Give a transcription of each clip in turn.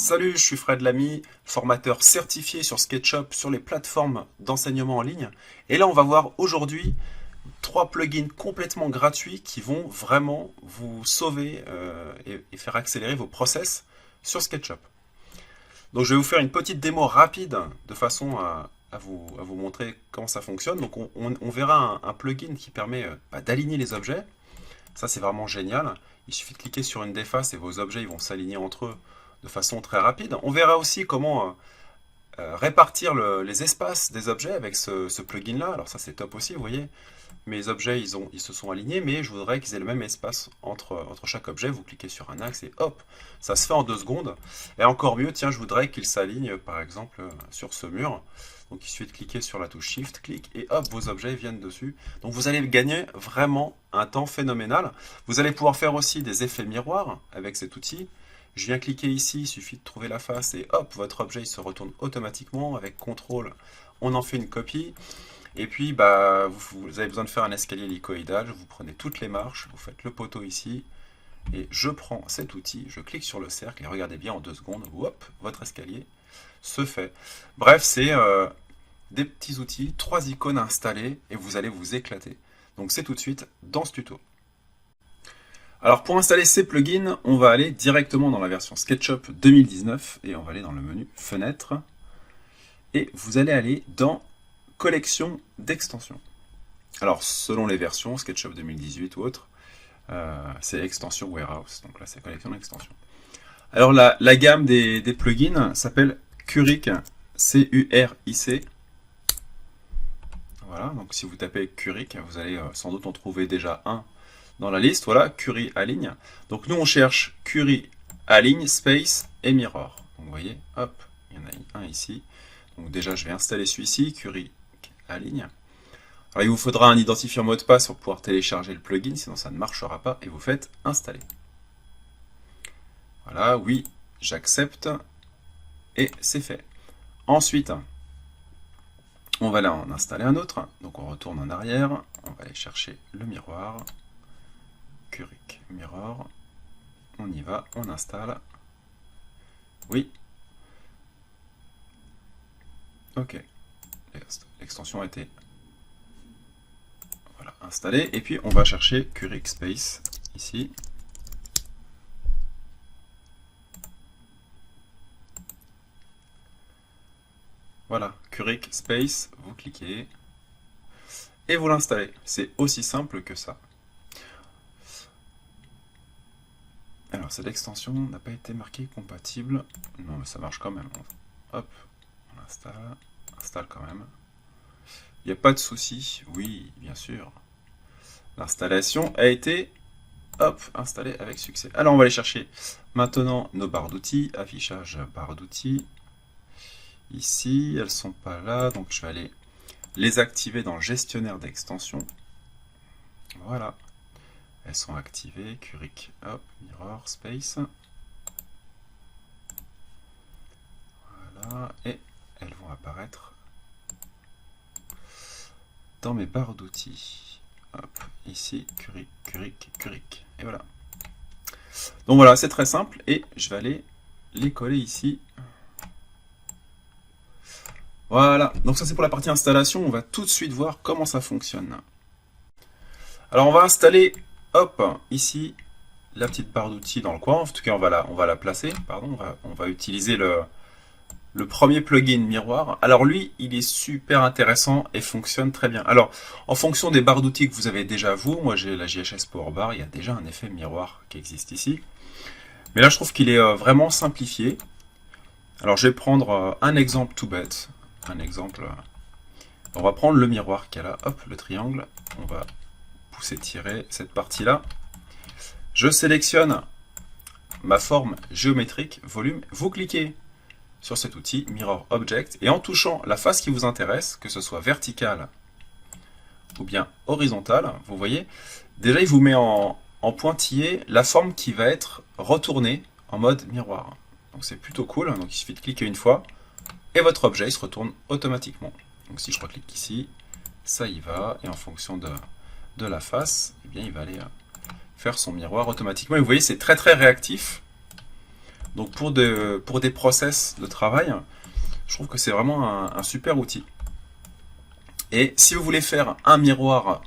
Salut, je suis Fred Lamy, formateur certifié sur SketchUp sur les plateformes d'enseignement en ligne. Et là, on va voir aujourd'hui 3 plugins complètement gratuits qui vont vraiment vous sauver et faire accélérer vos process sur SketchUp. Donc, je vais vous faire une petite démo rapide de façon à vous montrer comment ça fonctionne. Donc, on verra un plugin qui permet d'aligner les objets. Ça, c'est vraiment génial. Il suffit de cliquer sur une des faces et vos objets ils vont s'aligner entre eux de façon très rapide. On verra aussi comment répartir les espaces des objets avec ce plugin-là. Alors ça, c'est top aussi, vous voyez. Mes objets, ils se sont alignés, mais je voudrais qu'ils aient le même espace entre chaque objet. Vous cliquez sur un axe et hop, ça se fait en 2 secondes. Et encore mieux, tiens, je voudrais qu'ils s'alignent, par exemple, sur ce mur. Donc il suffit de cliquer sur la touche Shift, clic, et hop, vos objets viennent dessus. Donc vous allez gagner vraiment un temps phénoménal. Vous allez pouvoir faire aussi des effets miroirs avec cet outil. Je viens cliquer ici, il suffit de trouver la face et hop, votre objet il se retourne automatiquement. Avec CTRL, on en fait une copie. Et puis, vous avez besoin de faire un escalier hélicoïdal. Vous prenez toutes les marches, vous faites le poteau ici. Et je prends cet outil, je clique sur le cercle et regardez bien en 2 secondes, hop, votre escalier se fait. Bref, c'est des petits outils, 3 icônes à installer et vous allez vous éclater. Donc c'est tout de suite dans ce tuto. Alors pour installer ces plugins, on va aller directement dans la version SketchUp 2019 et on va aller dans le menu Fenêtre et vous allez aller dans Collection d'extensions. Alors selon les versions, SketchUp 2018 ou autre, c'est Extension Warehouse, donc là c'est Collection d'extensions. Alors la gamme des plugins s'appelle Curic, C-U-R-I-C. Voilà, donc si vous tapez Curic, vous allez sans doute en trouver déjà un dans la liste. Voilà, Curie Aligne. Donc nous on cherche Curie Aligne, Space et Mirror. Donc vous voyez, hop, il y en a un ici. Donc déjà je vais installer celui-ci, Curie Aligne. Alors il vous faudra un identifiant mot de passe pour pouvoir télécharger le plugin, sinon ça ne marchera pas. Et vous faites installer. Voilà, oui, j'accepte. Et c'est fait. Ensuite, on va là en installer un autre. Donc on retourne en arrière. On va aller chercher le miroir. Curic Mirror. On y va, on installe. Oui. Ok. L'extension a été installée. Et puis on va chercher Curic Space ici. Voilà, Curic Space, vous cliquez et vous l'installez. C'est aussi simple que ça. Alors, cette extension n'a pas été marquée compatible. Non, mais ça marche quand même. Hop, on installe quand même. Il n'y a pas de souci. Oui, bien sûr. L'installation a été, hop, installée avec succès. Alors, on va aller chercher maintenant nos barres d'outils. Affichage barres d'outils. Ici, elles ne sont pas là, donc je vais aller les activer dans le gestionnaire d'extensions. Voilà, elles sont activées. Curic, hop, Mirror, Space. Voilà, et elles vont apparaître dans mes barres d'outils. Hop, ici, Curic, Curic, Curic. Et voilà. Donc voilà, c'est très simple, et je vais aller les coller ici. Voilà, donc ça c'est pour la partie installation, on va tout de suite voir comment ça fonctionne. Alors on va installer, hop, ici, la petite barre d'outils dans le coin, en tout cas on va la placer, pardon, on va utiliser le premier plugin miroir. Alors lui, il est super intéressant et fonctionne très bien. Alors, en fonction des barres d'outils que vous avez déjà vous, moi j'ai la JHS Power Bar, il y a déjà un effet miroir qui existe ici. Mais là je trouve qu'il est vraiment simplifié. Alors je vais prendre un exemple tout bête. Un exemple, on va prendre le miroir qui est là, hop, le triangle, on va pousser, tirer cette partie-là. Je sélectionne ma forme géométrique, volume, vous cliquez sur cet outil, Mirror Object, et en touchant la face qui vous intéresse, que ce soit verticale ou bien horizontale, vous voyez, déjà il vous met en pointillé la forme qui va être retournée en mode miroir. Donc c'est plutôt cool, donc il suffit de cliquer une fois, et votre objet il se retourne automatiquement. Donc si je reclique ici, ça y va, et en fonction de la face, eh bien, il va aller faire son miroir automatiquement. Et vous voyez, c'est très très réactif. Donc pour des process de travail, je trouve que c'est vraiment un super outil. Et si vous voulez faire un miroir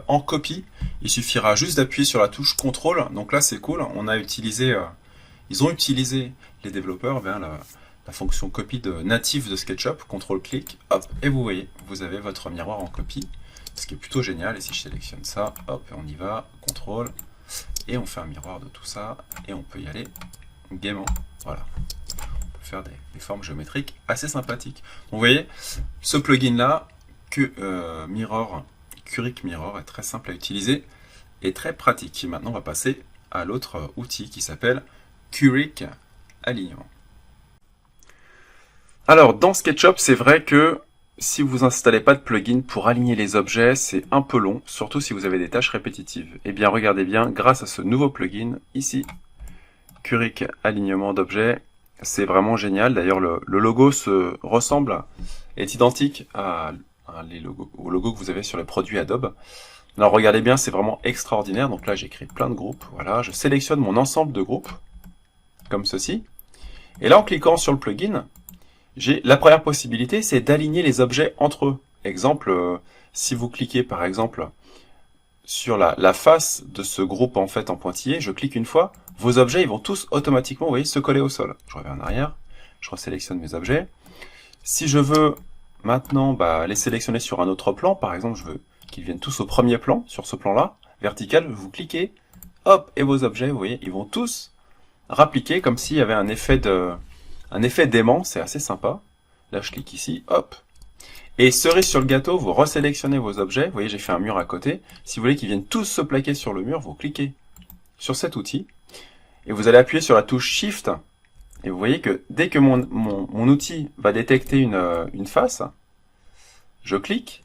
en copie, il suffira juste d'appuyer sur la touche CTRL. Donc là, c'est cool. Ils ont utilisé, les développeurs, la fonction copie native de SketchUp, CTRL-clic, hop, et vous voyez, vous avez votre miroir en copie, ce qui est plutôt génial. Et si je sélectionne ça, hop, et on y va, CTRL, et on fait un miroir de tout ça, et on peut y aller gaiement. Voilà. On peut faire des formes géométriques assez sympathiques. Donc vous voyez, ce plugin-là, Curic Mirror est très simple à utiliser et très pratique. Maintenant, on va passer à l'autre outil qui s'appelle Curic Alignement. Alors, dans SketchUp, c'est vrai que si vous installez pas de plugin pour aligner les objets, c'est un peu long, surtout si vous avez des tâches répétitives. Eh bien, regardez bien, grâce à ce nouveau plugin, ici, Curic Alignement d'objets, c'est vraiment génial. D'ailleurs, le logo est identique au logo que vous avez sur les produits Adobe. Alors regardez bien, c'est vraiment extraordinaire. Donc là, j'ai créé plein de groupes. Voilà, je sélectionne mon ensemble de groupes, comme ceci. Et là, en cliquant sur le plugin, j'ai la première possibilité, c'est d'aligner les objets entre eux. Exemple, si vous cliquez par exemple sur la face de ce groupe en fait en pointillé, je clique une fois, vos objets ils vont tous automatiquement, vous voyez, se coller au sol. Je reviens en arrière, je resélectionne mes objets. Si je veux maintenant les sélectionner sur un autre plan, par exemple je veux qu'ils viennent tous au premier plan, sur ce plan-là, vertical, vous cliquez, hop, et vos objets, vous voyez, ils vont tous rappliquer comme s'il y avait un effet d'aimant, c'est assez sympa. Là je clique ici, hop. Et cerise sur le gâteau, vous resélectionnez vos objets, vous voyez j'ai fait un mur à côté, si vous voulez qu'ils viennent tous se plaquer sur le mur, vous cliquez sur cet outil, et vous allez appuyer sur la touche Shift, et vous voyez que dès que mon outil va détecter une face, je clique,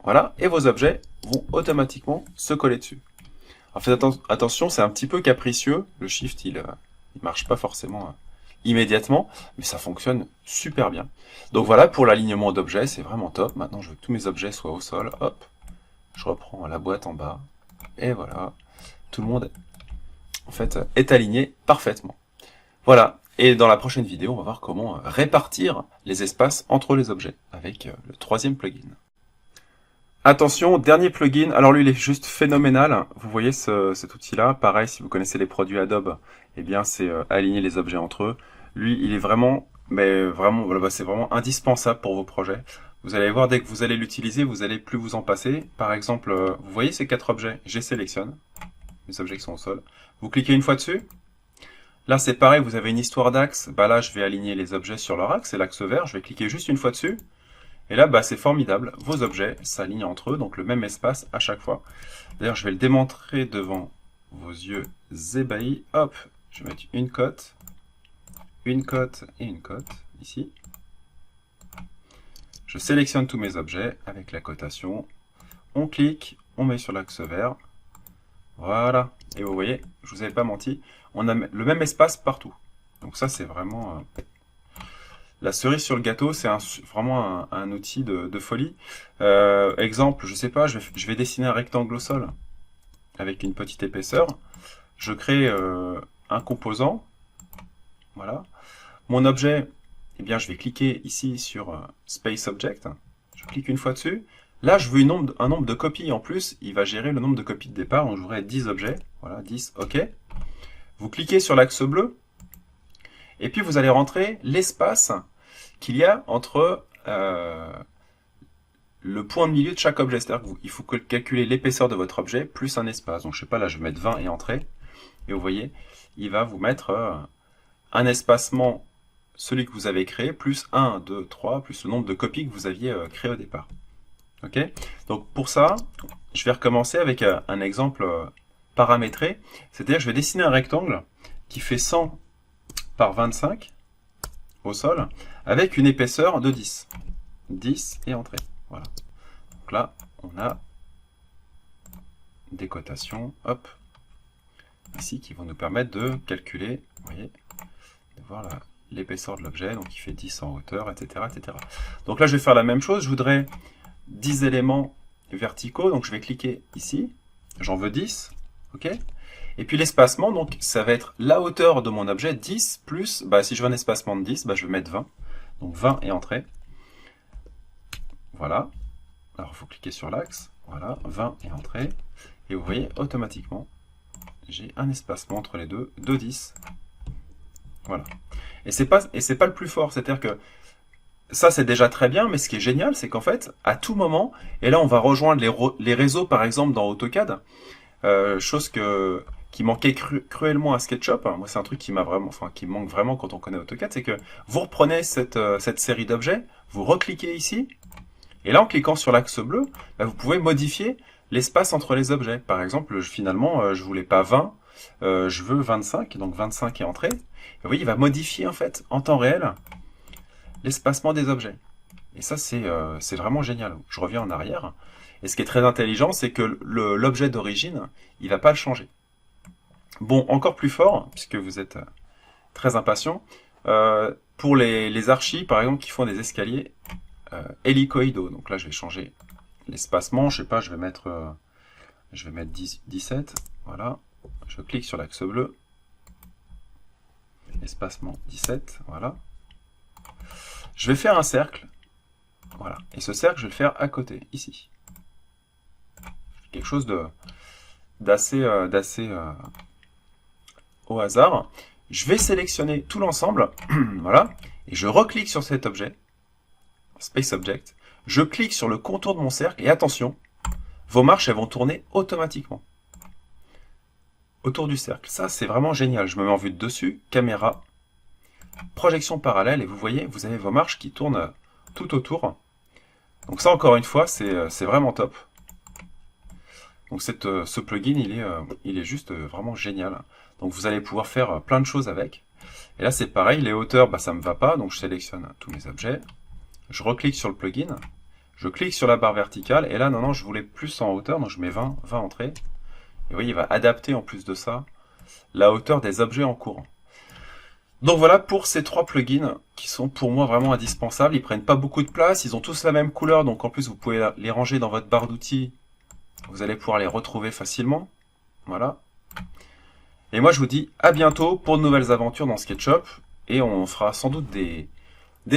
voilà, et vos objets vont automatiquement se coller dessus. Alors faites attention, c'est un petit peu capricieux, le Shift il marche pas forcément immédiatement, mais ça fonctionne super bien. Donc voilà, pour l'alignement d'objets, c'est vraiment top. Maintenant, je veux que tous mes objets soient au sol, hop, je reprends la boîte en bas, et voilà, tout le monde en fait est aligné parfaitement. Voilà, et dans la prochaine vidéo, on va voir comment répartir les espaces entre les objets avec le troisième plugin. Attention, dernier plugin, alors lui il est juste phénoménal, vous voyez cet outil-là, pareil si vous connaissez les produits Adobe, eh bien c'est aligner les objets entre eux. Lui il est vraiment, voilà, c'est vraiment indispensable pour vos projets. Vous allez voir, dès que vous allez l'utiliser, vous allez plus vous en passer. Par exemple, vous voyez ces 4 objets, je les sélectionne, les objets qui sont au sol. Vous cliquez une fois dessus. Là c'est pareil, vous avez une histoire d'axe, là je vais aligner les objets sur leur axe, c'est l'axe vert, je vais cliquer juste une fois dessus. Et là, c'est formidable, vos objets s'alignent entre eux, donc le même espace à chaque fois. D'ailleurs, je vais le démontrer devant vos yeux ébahis. Hop, je vais mettre une cote et une cote, ici. Je sélectionne tous mes objets avec la cotation. On clique, on met sur l'axe vert. Voilà, et vous voyez, je vous avais pas menti, on a le même espace partout. Donc ça, c'est vraiment... La cerise sur le gâteau, c'est vraiment un outil de folie. Exemple, je sais pas, je vais dessiner un rectangle au sol avec une petite épaisseur. Je crée un composant. Voilà. Mon objet, eh bien, je vais cliquer ici sur Space Object. Je clique une fois dessus. Là, je veux un nombre de copies en plus. Il va gérer le nombre de copies de départ. Donc, je voudrais 10 objets. Voilà, 10, OK. Vous cliquez sur l'axe bleu. Et puis, vous allez rentrer l'espace qu'il y a entre le point de milieu de chaque objet. C'est-à-dire qu'il faut calculer l'épaisseur de votre objet plus un espace. Donc, je sais pas, là, je vais mettre 20 et entrée. Et vous voyez, il va vous mettre un espacement, celui que vous avez créé, plus 1, 2, 3, plus le nombre de copies que vous aviez créé au départ. OK? Donc, pour ça, je vais recommencer avec un exemple paramétré. C'est-à-dire, je vais dessiner un rectangle qui fait 100 par 25 au sol, avec une épaisseur de 10. 10 et entrée. Voilà. Donc là, on a des cotations, hop, ici, qui vont nous permettre de calculer, vous voyez, de voir l'épaisseur de l'objet, donc il fait 10 en hauteur, etc., etc. Donc là, je vais faire la même chose, je voudrais 10 éléments verticaux, donc je vais cliquer ici, j'en veux 10, ok. Et puis l'espacement, donc ça va être la hauteur de mon objet, 10 plus, si je veux un espacement de 10, je vais mettre 20. Donc 20 et entrée. Voilà. Alors il faut cliquer sur l'axe. Voilà, 20 et entrée. Et vous voyez, automatiquement, j'ai un espacement entre les deux de 10. Voilà. Et c'est pas le plus fort, c'est-à-dire que ça c'est déjà très bien, mais ce qui est génial, c'est qu'en fait, à tout moment, et là on va rejoindre les réseaux par exemple dans AutoCAD, chose qui manquait cruellement à SketchUp. Moi c'est un truc qui qui me manque vraiment quand on connaît AutoCAD, c'est que vous reprenez cette série d'objets, vous recliquez ici, et là en cliquant sur l'axe bleu, vous pouvez modifier l'espace entre les objets. Par exemple, finalement, je voulais pas 20, je veux 25, donc 25 est entré. Et vous voyez, il va modifier en fait, en temps réel, l'espacement des objets. Et ça, c'est vraiment génial. Je reviens en arrière. Et ce qui est très intelligent, c'est que l'objet d'origine, il va pas le changer. Bon, encore plus fort, puisque vous êtes très impatient, pour les archis, par exemple, qui font des escaliers hélicoïdaux. Donc là, je vais changer l'espacement, je sais pas, je vais mettre 17, voilà, je clique sur l'axe bleu, espacement 17, voilà. Je vais faire un cercle, voilà, et ce cercle, je vais le faire à côté, ici. Quelque chose d'assez au hasard. Je vais sélectionner tout l'ensemble, voilà, et je reclique sur cet objet, Space Object, je clique sur le contour de mon cercle, et attention, vos marches elles vont tourner automatiquement autour du cercle. Ça, c'est vraiment génial. Je me mets en vue de dessus, caméra, projection parallèle, et vous voyez, vous avez vos marches qui tournent tout autour. Donc ça, encore une fois, c'est vraiment top. Donc ce plugin, il est juste vraiment génial. Donc vous allez pouvoir faire plein de choses avec. Et là, c'est pareil, les hauteurs, ça ne me va pas, donc je sélectionne tous mes objets. Je reclique sur le plugin. Je clique sur la barre verticale, et là, non, je voulais plus en hauteur, donc je mets 20 entrées. Et vous voyez, il va adapter en plus de ça la hauteur des objets en cours. Donc voilà pour ces trois plugins qui sont pour moi vraiment indispensables. Ils prennent pas beaucoup de place, ils ont tous la même couleur, donc en plus vous pouvez les ranger dans votre barre d'outils. Vous allez pouvoir les retrouver facilement. Voilà. Et moi je vous dis à bientôt pour de nouvelles aventures dans SketchUp, et on fera sans doute des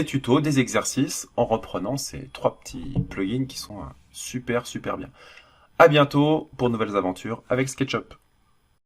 tutos, des exercices en reprenant ces trois petits plugins qui sont super bien. À bientôt pour de nouvelles aventures avec SketchUp.